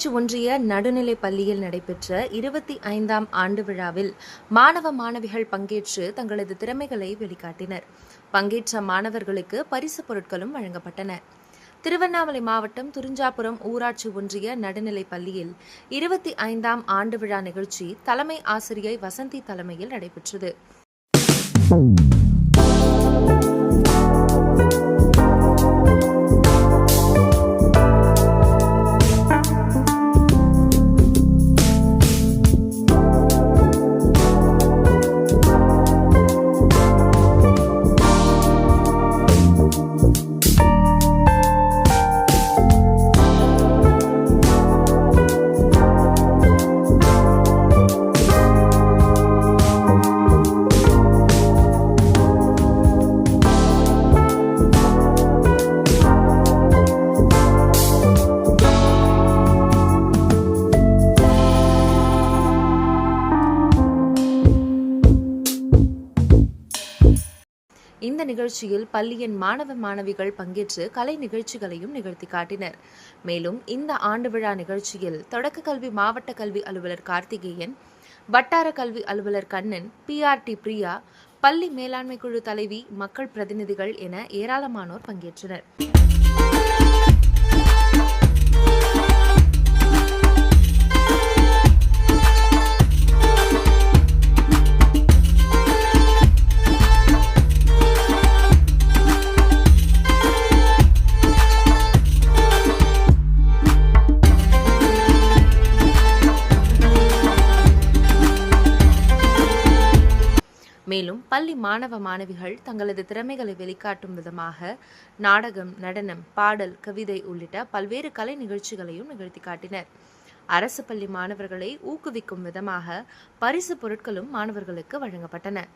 ஊராட்சி ஒன்றிய நடுநிலைப் பள்ளியில் நடைபெற்ற 25ஆம் ஆண்டு விழாவில் மாணவ மாணவிகள் பங்கேற்று தங்களது திறமைகளை வெளிக்காட்டினர். பங்கேற்ற மாணவர்களுக்கு பரிசுப் பொருட்களும் வழங்கப்பட்டன. திருவண்ணாமலை மாவட்டம் துரிஞ்சாபுரம் ஊராட்சி ஒன்றிய நடுநிலைப் பள்ளியில் 25ஆம் ஆண்டு விழா நிகழ்ச்சி தலைமை ஆசிரியை வசந்தி தலைமையில் நடைபெற்றது. இந்த நிகழ்ச்சியில் பள்ளியின் மாணவ மாணவிகள் பங்கேற்று கலை நிகழ்ச்சிகளையும் நிகழ்த்தி காட்டினர். மேலும் இந்த ஆண்டு விழா நிகழ்ச்சியில் தொடக்க கல்வி மாவட்ட கல்வி அலுவலர் கார்த்திகேயன், வட்டார கல்வி அலுவலர் கண்ணன், PRT பிரியா, பள்ளி மேலாண்மை குழு தலைவி, மக்கள் பிரதிநிதிகள் என ஏராளமானோர் பங்கேற்றனர். மேலும் பள்ளி மாணவ மாணவிகள் தங்களது திறமைகளை வெளிக்காட்டும் விதமாக நாடகம், நடனம், பாடல், கவிதை உள்ளிட்ட பல்வேறு கலை நிகழ்ச்சிகளையும் நிகழ்த்தி காட்டினர். அரசு பள்ளி மாணவர்களை ஊக்குவிக்கும் விதமாக பரிசு பொருட்களும் மாணவர்களுக்கு வழங்கப்பட்டன.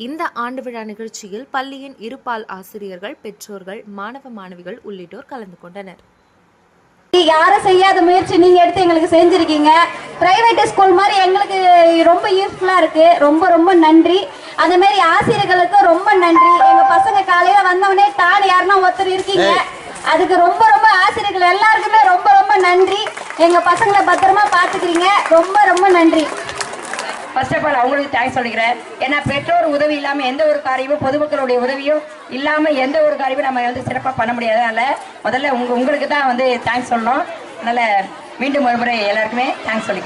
இந்த ஆண்டு விழா நிகழ்ச்சியில் பள்ளியின் இருபால் ஆசிரியர்கள், பெற்றோர்கள், மாணவ மாணவிகள் உள்ளிட்டோர் கலந்து கொண்டனர். யாரும் செய்யாத முயற்சி நீங்க எடுத்து எங்களுக்கு செஞ்சிருக்கீங்க. பிரைவேட் ஸ்கூல் மாதிரி எங்களுக்கு ரொம்ப யூஸ்ஃபுல்லா இருக்கு. ரொம்ப ரொம்ப நன்றி. அதே மாதிரி ஆசிரியர்களுக்கு ரொம்ப நன்றி. எங்க பசங்க காலையில வந்தவனே தான் யாருன்னா ஒருத்தர் இருக்கீங்க. அதுக்கு ரொம்ப ரொம்ப ஆசிரியர்கள் எல்லாருக்குமே ரொம்ப ரொம்ப நன்றி. எங்க பசங்களை பத்திரமா பாத்துக்கிறீங்க. ரொம்ப ரொம்ப நன்றி. ஃபர்ஸ்ட் ஆஃப் ஆல் அவங்களுக்கு தேங்க்ஸ் சொல்லிக்கிறேன். ஏன்னா பெற்றோர் உதவி இல்லாமல் எந்த ஒரு காரியமும், பொதுமக்களுடைய உதவியும் இல்லாமல் எந்த ஒரு காரியமும் நம்ம சிறப்பாக பண்ண முடியாது. அதனால் முதல்ல உங்களுக்கு தான் தேங்க்ஸ் சொல்லணும். அதனால் மீண்டும் ஒரு முறை எல்லாருக்குமே தேங்க்ஸ் சொல்லிக்கிறேன்.